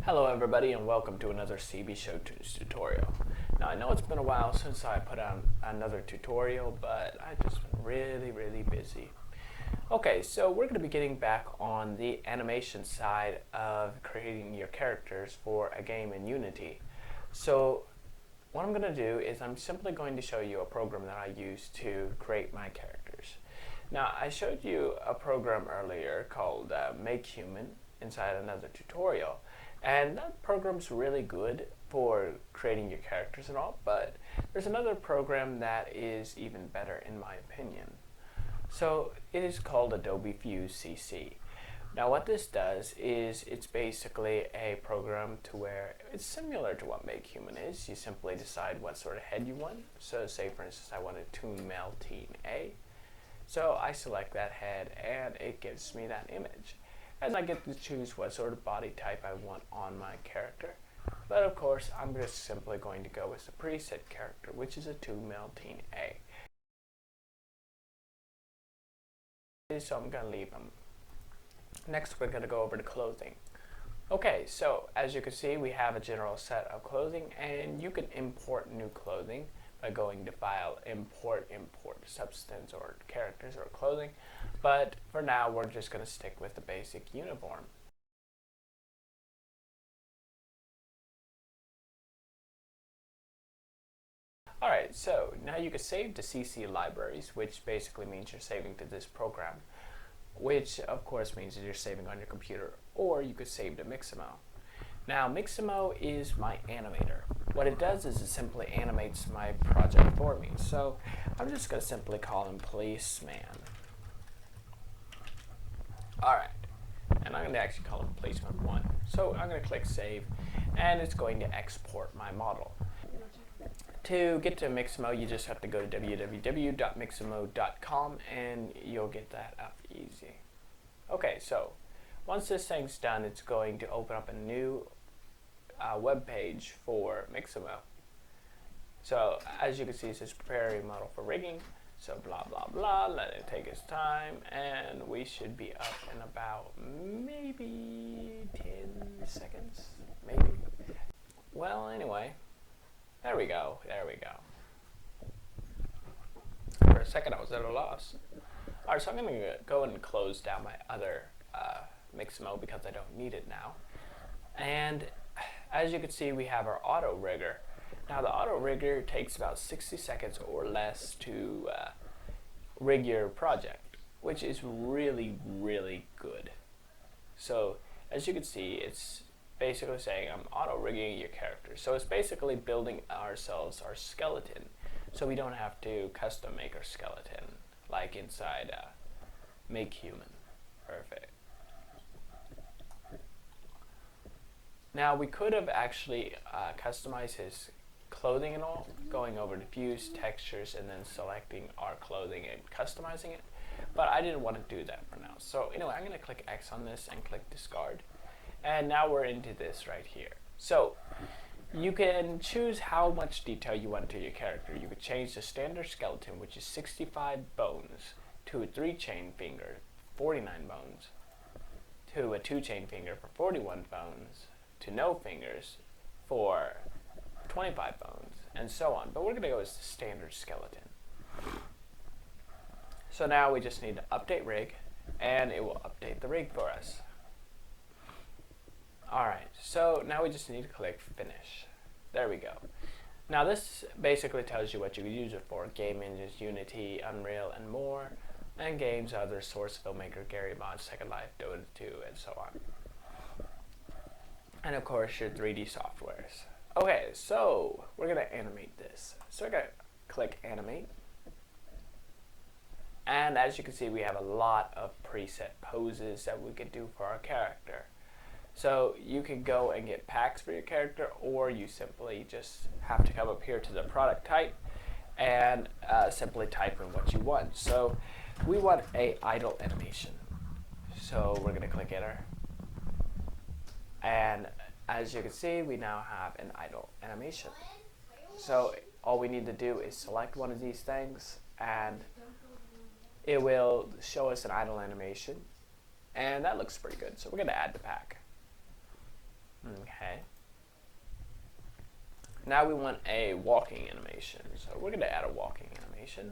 Hello everybody and welcome to another CB Show Tunes tutorial. Now I know it's been a while since I put out another tutorial, but I've just been really busy. Okay, so we're going to be getting back on the animation side of creating your characters for a game in Unity. So what I'm going to do is I'm simply going to show you a program that I use to create my characters. Now I showed you a program earlier called Make Human inside another tutorial. And that program's really good for creating your characters and all, but there's another program that is even better in my opinion. So it is called Adobe Fuse CC. Now what this does is it's basically a program to where it's similar to what Make Human is. You simply decide what sort of head you want. So say for instance I want a toon male teen A. So I select that head and it gives me that image. And I get to choose what sort of body type I want on my character. But of course, I'm just simply going to go with the preset character, which is a toon male teen A. So I'm going to leave them. Next, we're going to go over to clothing. Okay, so as you can see, we have a general set of clothing, and you can import new clothing by going to File, Import Substance or Characters or Clothing. But for now, we're just going to stick with the basic uniform. Alright, so now you can save to CC libraries, which basically means you're saving to this program, which of course means that you're saving on your computer, or you could save to Mixamo. Now Mixamo is my animator. What it does is it simply animates my project for me. So I'm just going to simply call him Policeman. Alright, and I'm going to actually call him Policeman 1. So I'm going to click Save, and it's going to export my model. To get to Mixamo, you just have to go to www.mixamo.com and you'll get that up easy. Okay, so once this thing's done, it's going to open up a new web page for Mixamo. So as you can see, it says prepare a model for rigging. So blah blah blah, let it take its time, and we should be up in about maybe 10 seconds, maybe. Well, anyway, there we go. For a second I was at a loss. Alright, so I'm going to go and close down my other Mixamo because I don't need it now. And as you can see, we have our auto rigger. Now the auto rigger takes about 60 seconds or less to rig your project, which is really good. So as you can see, it's basically saying I'm auto rigging your character. So it's basically building ourselves our skeleton, so we don't have to custom make our skeleton like inside Make Human. Perfect. Now we could have actually customized his clothing and all, going over to Fuse, Textures, and then selecting our clothing and customizing it, but I didn't want to do that for now. So anyway, I'm going to click X on this and click Discard, and now we're into this right here. So you can choose how much detail you want to your character. You could change the standard skeleton, which is 65 bones, to a 3-chain finger, 49 bones, to a 2-chain finger for 41 bones, to no fingers for 25 bones, and so on. But we're going to go with the standard skeleton. So now we just need to update rig, and it will update the rig for us. Alright, so now we just need to click Finish. There we go. Now this basically tells you what you could use it for. Game engines, Unity, Unreal, and more. And games, other Source, Filmmaker, Gary Mod, Second Life, Dota 2, and so on. And of course your 3D softwares. Okay, so we're going to animate this. So we're going to click Animate. And as you can see, we have a lot of preset poses that we could do for our character. So you can go and get packs for your character, or you simply just have to come up here to the product type and simply type in what you want. So we want a idle animation. So we're going to click Enter. And as you can see, we now have an idle animation. So all we need to do is select one of these things, and it will show us an idle animation. And that looks pretty good. So we're going to add the pack. Okay. Now we want a walking animation. So we're going to add a walking animation.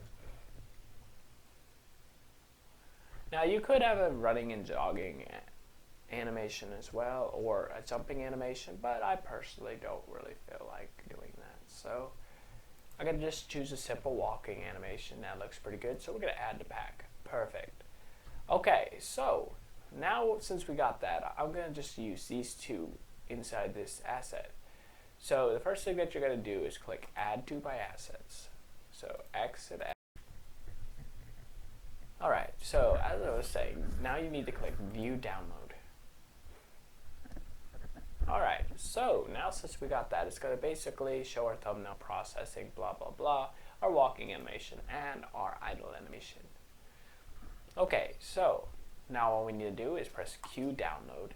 Now you could have a running and jogging animation as well, or a jumping animation, but I personally don't really feel like doing that. So I'm going to just choose a simple walking animation. That looks pretty good. So we're going to add to pack. Perfect. Okay, so now since we got that, I'm going to just use these two inside this asset. So the first thing that you're going to do is click Add to by Assets. So exit add. Alright, so as I was saying, now you need to click View Download. Alright, so now since we got that, it's going to basically show our thumbnail processing, blah blah blah, our walking animation, and our idle animation. Okay, so now all we need to do is press Q Download,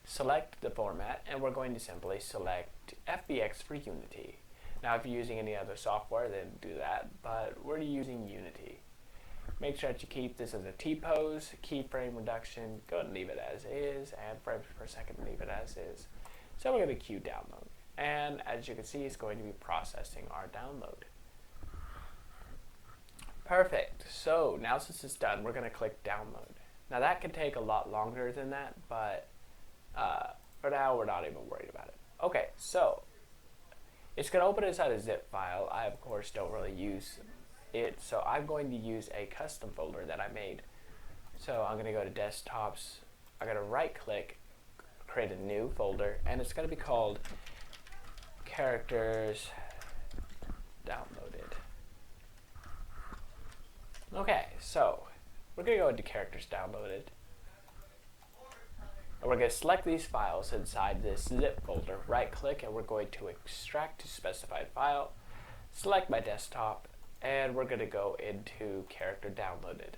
select the format, and we're going to simply select FBX for Unity. Now if you're using any other software, then do that, but we're using Unity. Make sure that you keep this as a T-pose, keyframe reduction, go ahead and leave it as is, and frames per second, leave it as is. So we're going to Q Download, and as you can see, it's going to be processing our download. Perfect. So now since it's done, we're going to click Download. Now that can take a lot longer than that, but for now we're not even worried about it. Okay, so it's going to open inside a zip file. I of course don't really use it, so I'm going to use a custom folder that I made. So I'm going to go to Desktops, I'm going to right click, create a new folder, and it's going to be called Characters Downloaded. Okay, so we're going to go into Characters Downloaded, and we're going to select these files inside this zip folder, right click, and we're going to extract to specified file, select my desktop, and we're going to go into Character Downloaded.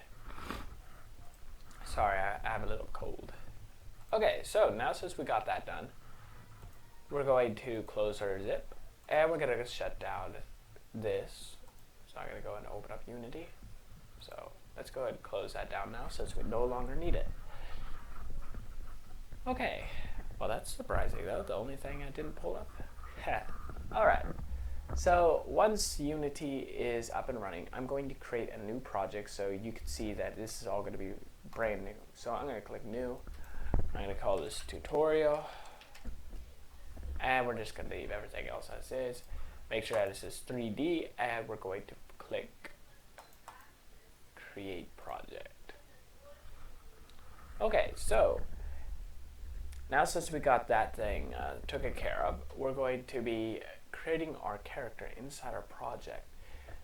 Sorry, I have a little cold. Okay, so now since we got that done, we're going to close our zip, and we're going to shut down this. So I'm going to go and open up Unity. So let's go ahead and close that down now since we no longer need it. Okay, well that's surprising though, the only thing I didn't pull up. Alright. So once Unity is up and running, I'm going to create a new project so you can see that this is all going to be brand new. So I'm going to click New. I'm going to call this Tutorial. And we're just going to leave everything else as is. Make sure that this is 3D, and we're going to click Create Project. Okay, so now since we got that thing taken care of, we're going to be creating our character inside our project.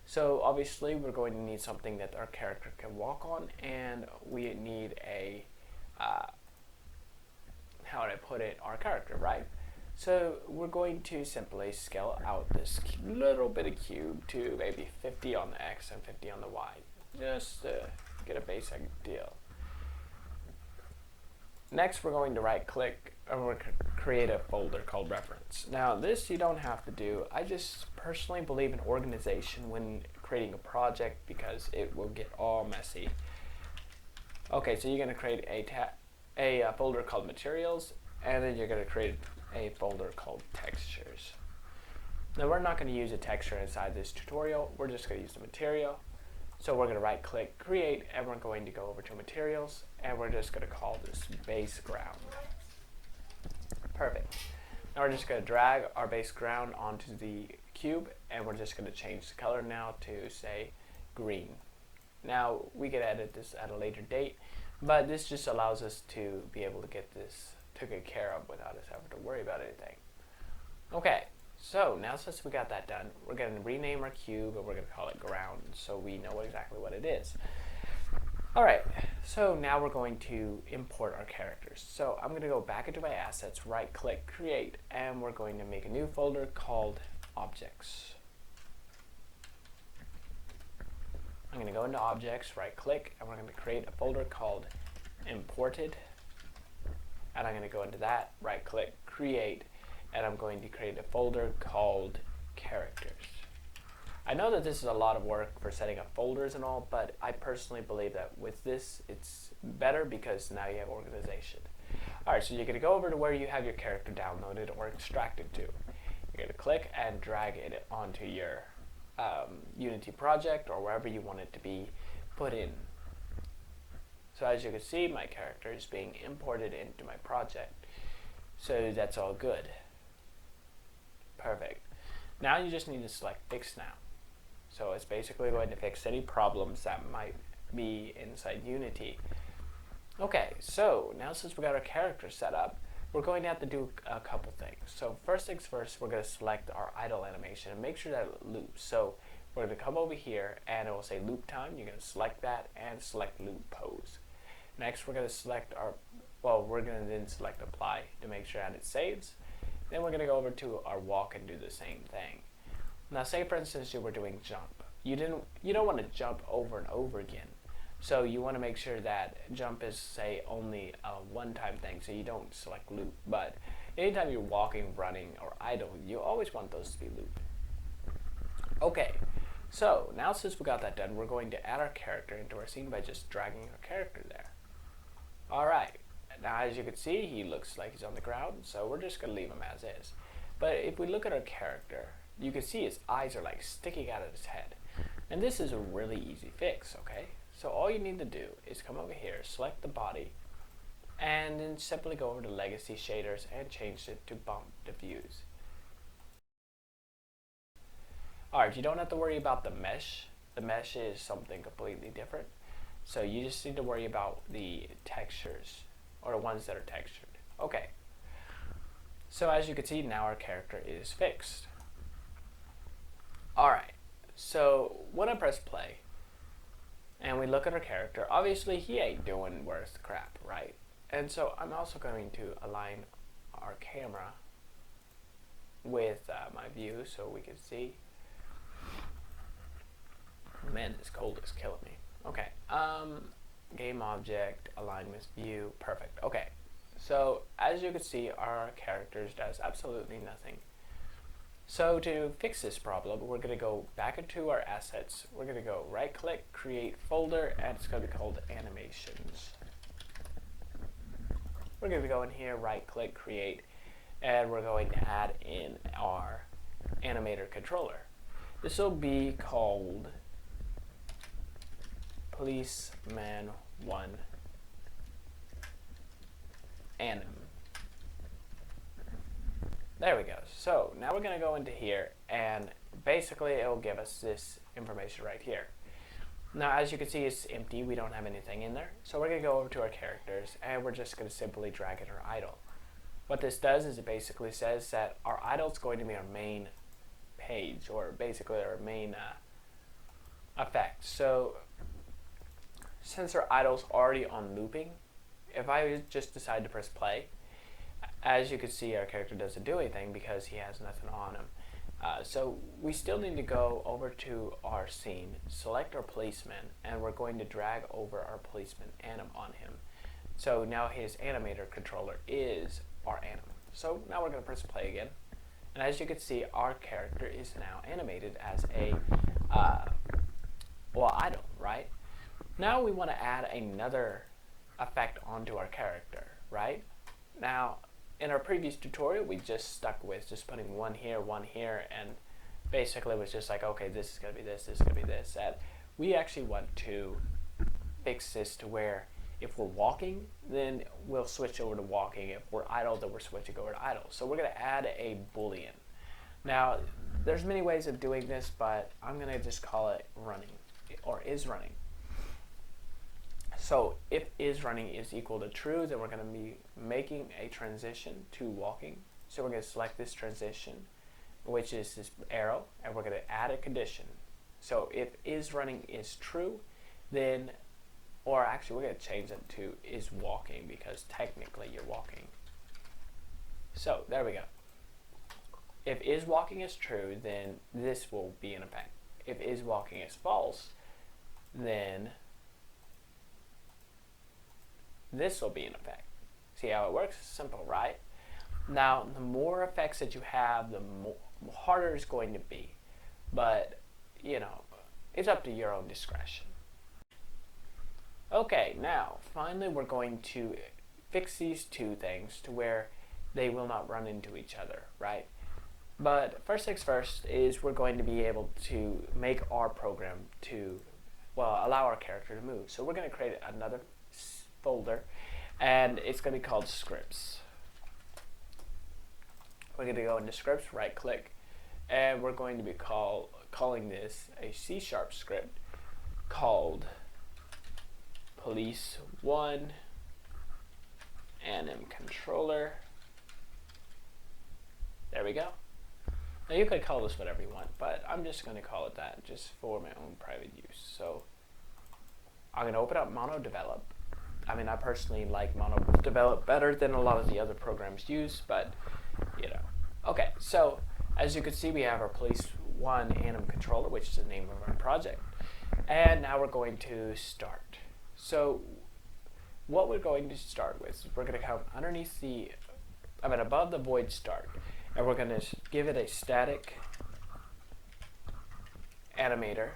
So obviously we're going to need something that our character can walk on, and we need a how would I put it, our character, right? So we're going to simply scale out this little bit of cube to maybe 50 on the X and 50 on the Y, just to get a basic deal. Next, we're going to right click and we're going to create a folder called reference. Now this you don't have to do. I just personally believe in organization when creating a project because it will get all messy. Okay, so you're going to create a folder called materials, and then you're going to create a folder called textures. Now we're not going to use a texture inside this tutorial, we're just going to use the material. So we're going to right click, create, and we're going to go over to materials, and we're just going to call this base ground. Perfect. Now we're just going to drag our base ground onto the cube, and we're just going to change the color now to say green. Now we can edit this at a later date, but this just allows us to be able to get this taken care of without us having to worry about anything. Okay. So now since we got that done, we're going to rename our cube and we're going to call it ground so we know exactly what it is. Alright, so now we're going to import our characters. So I'm going to go back into my assets, right click, create, and we're going to make a new folder called objects. I'm going to go into objects, right click, and we're going to create a folder called imported. And I'm going to go into that, right click, create, and I'm going to create a folder called characters. I know that this is a lot of work for setting up folders and all, but I personally believe that with this it's better because now you have organization. Alright, so you're going to go over to where you have your character downloaded or extracted to. You're going to click and drag it onto your Unity project or wherever you want it to be put in. So as you can see, my character is being imported into my project. So that's all good. Perfect. Now you just need to select Fix Now. So it's basically going to fix any problems that might be inside Unity. Okay, so now since we got our character set up, we're going to have to do a couple things. So first things first, we're going to select our idle animation and make sure that it loops. So we're going to come over here and it will say loop time. You're going to select that and select loop pose. Next, we're going to select we're going to then select apply to make sure that it saves. Then we're going to go over to our walk and do the same thing. Now say for instance you were doing jump. You don't want to jump over and over again. So you want to make sure that jump is, say, only a one-time thing, so you don't select loop. But anytime you're walking, running, or idle, you always want those to be looped. Okay, so now since we got that done, we're going to add our character into our scene by just dragging our character there. Alright, now as you can see, he looks like he's on the ground, so we're just going to leave him as is. But if we look at our character, you can see his eyes are like sticking out of his head. And this is a really easy fix, okay? So all you need to do is come over here, select the body, and then simply go over to Legacy Shaders and change it to Bump Diffuse. Alright, you don't have to worry about the mesh. The mesh is something completely different. So you just need to worry about the textures, or the ones that are textured. Okay. So as you can see, now our character is fixed. Alright, so when I press play, and we look at our character, obviously he ain't doing worth crap, right? And so I'm also going to align our camera with my view so we can see. Man, this cold is killing me. Okay, game object, align with view, perfect. Okay, so as you can see, our character does absolutely nothing. So to fix this problem, we're going to go back into our assets. We're going to go right click, create folder, and it's going to be called animations. We're going to go in here, right click, create, and we're going to add in our animator controller. This will be called Policeman 1 Anim. There we go. So now we're going to go into here and basically it will give us this information right here. Now as you can see, it's empty. We don't have anything in there. So we're going to go over to our characters and we're just going to simply drag in our idle. What this does is it basically says that our idle is going to be our main page, or basically our main effect. So since our idle's already on looping, if I just decide to press play, as you can see, our character doesn't do anything because he has nothing on him. So we still need to go over to our scene, select our policeman, and we're going to drag over our policeman anim on him. So now his animator controller is our anim. So now we're going to press play again. And as you can see, our character is now animated as a idle, right? Now we want to add another effect onto our character, right? Now, in our previous tutorial, we just stuck with just putting one here, and basically it was just like, okay, this is going to be this is going to be this. And we actually want to fix this to where if we're walking, then we'll switch over to walking. If we're idle, then we're switching over to idle. So we're going to add a boolean. Now, there's many ways of doing this, but I'm going to just call it running, or is running. So if is running is equal to true, then we're going to be making a transition to walking. So we're going to select this transition, which is this arrow, and we're going to add a condition. So if is running is true, then, or actually we're going to change it to is walking because technically you're walking. So there we go. If is walking is true, then this will be in effect. If is walking is false, then this will be in effect. See how it works? Simple, right? Now, the more effects that you have, the harder it's going to be. But, you know, it's up to your own discretion. Okay, now, finally we're going to fix these two things to where they will not run into each other, right? But first things first is we're going to be able to make our program to, well, allow our character to move. So we're going to create another folder, and it's going to be called scripts. We're going to go into scripts, right click, and we're going to be calling this a C# script called police 1 anim controller. There we go. Now you could call this whatever you want, but I'm just going to call it that just for my own private use. So I'm going to open up MonoDevelop. I mean, I personally like MonoDevelop better than a lot of the other programs use, but you know. Okay, so as you can see, we have our police 1 anim controller, which is the name of our project. And now we're going to start. So what we're going to start with is we're going to come underneath the, above the void start, and we're going to give it a static animator,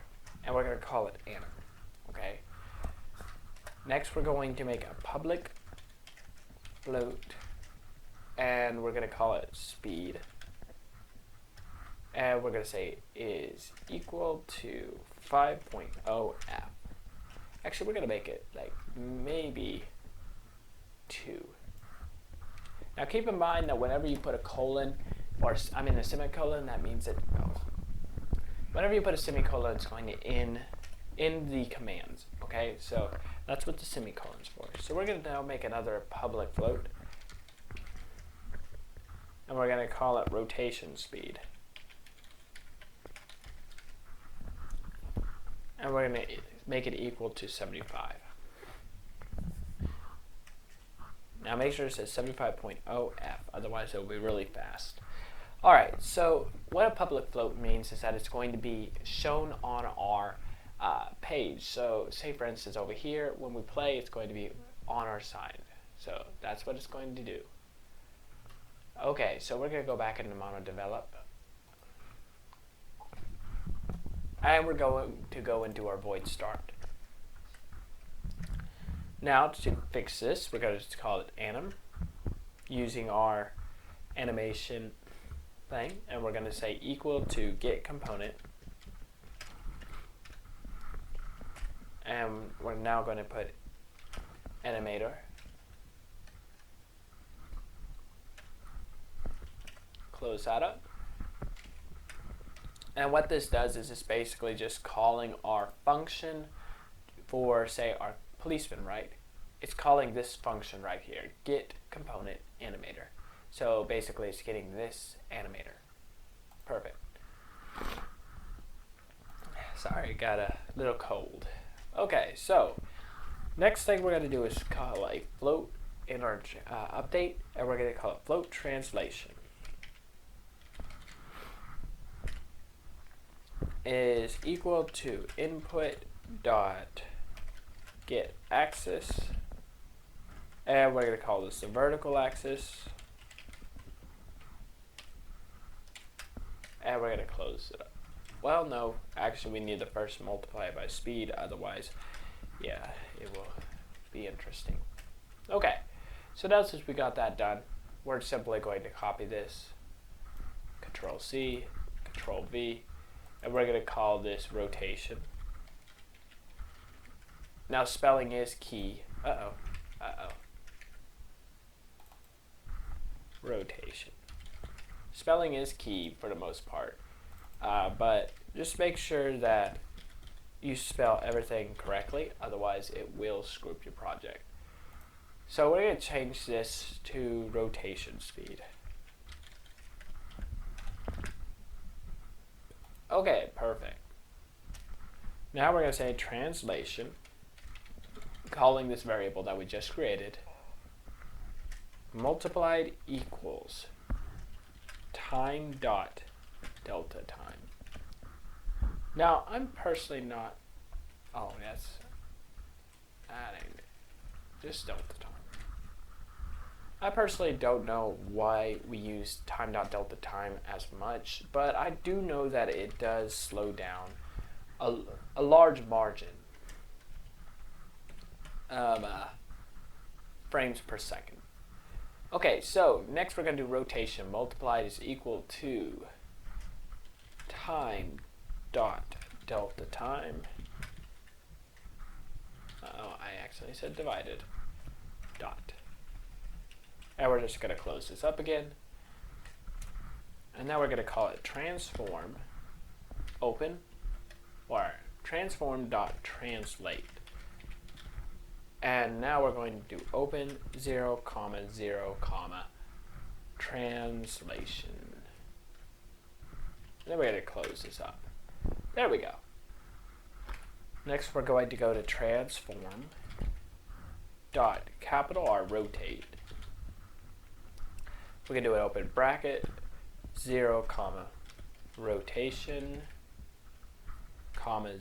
and we're going to call it anim. Okay. Next, we're going to make a public float, and we're going to call it speed, and we're going to say is equal to 5.0 f. Actually, we're going to make it like maybe 2. Now keep in mind that whenever you put a colon, or a semicolon, that means that whenever you put a semicolon, it's going to end the commands. Okay, so that's what the semicolon's for. So we're going to now make another public float, and we're going to call it rotation speed. And we're going to make it equal to 75. Now make sure it says 75.0 f, otherwise it'll be really fast. Alright, so what a public float means is that it's going to be shown on our page. So say for instance over here, when we play, it's going to be on our side. So that's what it's going to do. Okay, so we're going to go back into MonoDevelop. And we're going to go into our void start. Now to fix this, we're going to call it anim using our animation thing, and we're going to say equal to get component, and we're now going to put animator, close that up. And what this does is it's basically just calling our function for, say, our policeman, right? It's calling this function right here, get component animator. So basically it's getting this animator. Perfect. Sorry, got a little cold. Okay, so next thing we're going to do is call a float in our update, and we're going to call it float translation. Is equal to input dot get axis, and we're going to call this the vertical axis, and we're going to close it up. Well, no, actually we need to first multiply it by speed, otherwise, yeah, it will be interesting. Okay, so now since we got that done, we're simply going to copy this, Control C, Control V, and we're going to call this rotation. Now spelling is key. Rotation. Spelling is key for the most part, but just make sure that you spell everything correctly, otherwise it will screw up your project. So we're going to change this to rotation speed. Okay, perfect. Now we're going to say translation, calling this variable that we just created, multiplied equals time dot delta time. Now I'm personally not, oh that's, that ain't it, just delta time. I personally don't know why we use time dot delta time as much, but I do know that it does slow down a large margin frames per second. Okay, so next we're going to do rotation. Multiplied is equal to time dot delta time. Oh, I accidentally said divided. Dot. And we're just going to close this up again. And now we're going to call it transform open or transform dot translate. And now we're going to do open 0, 0, translation. And then we're going to close this up. There we go. Next we're going to go to transform dot capital R rotate. We're going to do an open bracket 0, rotation,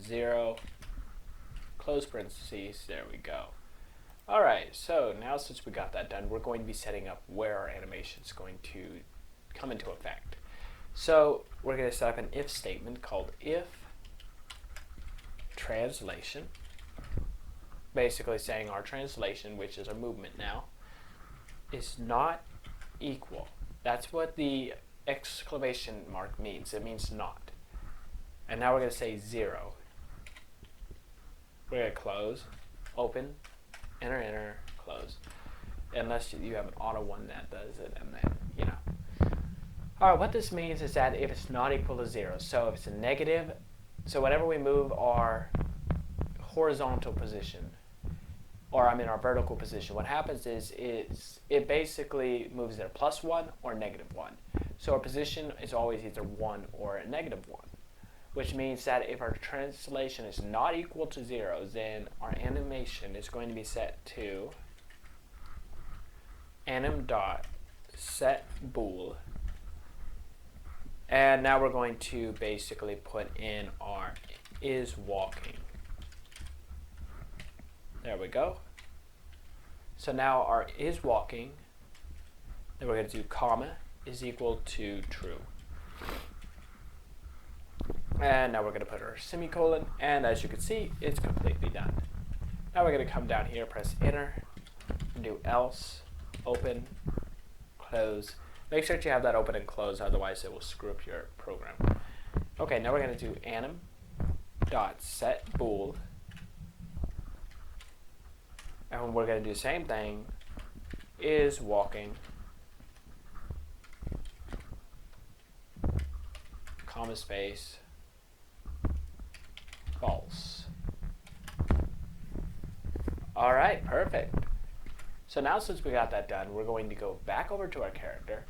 0, close parentheses. There we go. Alright, so now since we got that done, we're going to be setting up where our animation is going to come into effect. So we're going to set up an if statement called if translation, basically saying our translation, which is our movement now, is not equal. That's what the exclamation mark means. It means not. And now we're going to say 0. We're going to close, open, enter, enter, close. Unless you have an auto one that does it, and then, you know. Alright, what this means is that if it's not equal to 0, so if it's a negative, so whenever we move our horizontal position, or I mean our vertical position, what happens is it basically moves either +1 or -1. So our position is always either 1 or a -1. Which means that if our translation is not equal to 0, then our animation is going to be set to anim.setBool. And now we're going to basically put in our is walking. There we go. So now our is walking, then we're going to do comma is equal to true. And now we're going to put our semicolon, and as you can see, it's completely done. Now we're going to come down here, press enter, and do else, open, close. Make sure that you have that open and close, otherwise it will screw up your program. Okay, now we're going to do anim.setBool, and we're going to do the same thing, is walking, comma space, false. All right, perfect. So now since we got that done, we're going to go back over to our character,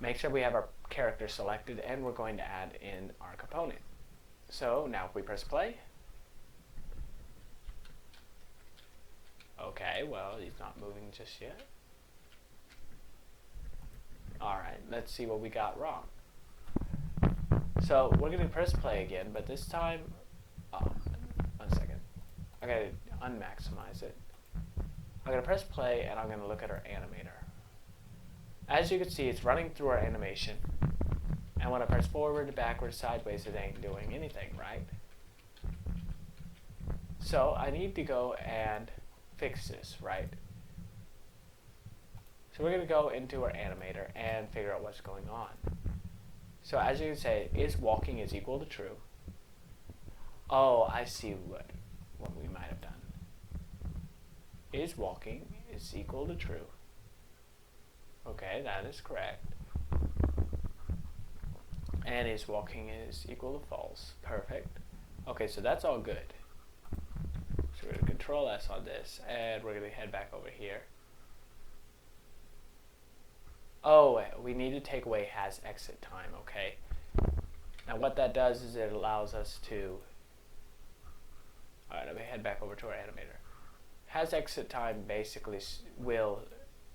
make sure we have our character selected, and we're going to add in our component. So now if we press play, okay, well, he's not moving just yet. All right, let's see what we got wrong. So we're going to press play again, but this time, 1 second. I got to unmaximize it. I'm going to press play, and I'm going to look at our animator. As you can see, it's running through our animation. And when I press forward, backward, sideways, it ain't doing anything, right? So I need to go and fix this, right? So we're going to go into our animator and figure out what's going on. So as you can say, is walking is equal to true. Oh, I see what we might have done. Is walking is equal to true. Okay, that is correct. And is walking is equal to false. Perfect. Okay, so that's all good. So we're going to Control S on this, and we're going to head back over here. Oh, we need to take away has exit time, okay? Now what that does is it allows us to, alright, let me head back over to our animator. Has exit time basically will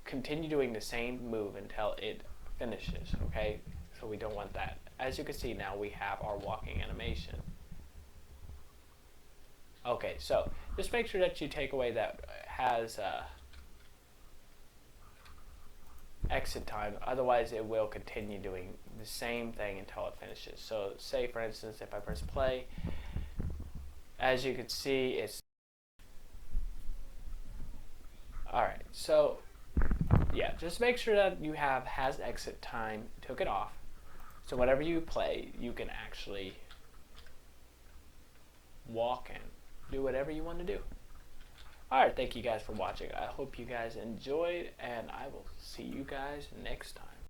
continue doing the same move until it finishes, okay? So we don't want that. As you can see now, we have our walking animation. Okay, so just make sure that you take away that has exit time, otherwise it will continue doing the same thing until it finishes. So say for instance, if I press play, as you can see, it's Alright, so yeah, just make sure that you have has exit time, took it off. So whenever you play, you can actually walk and do whatever you want to do. Alright, thank you guys for watching. I hope you guys enjoyed, and I will see you guys next time.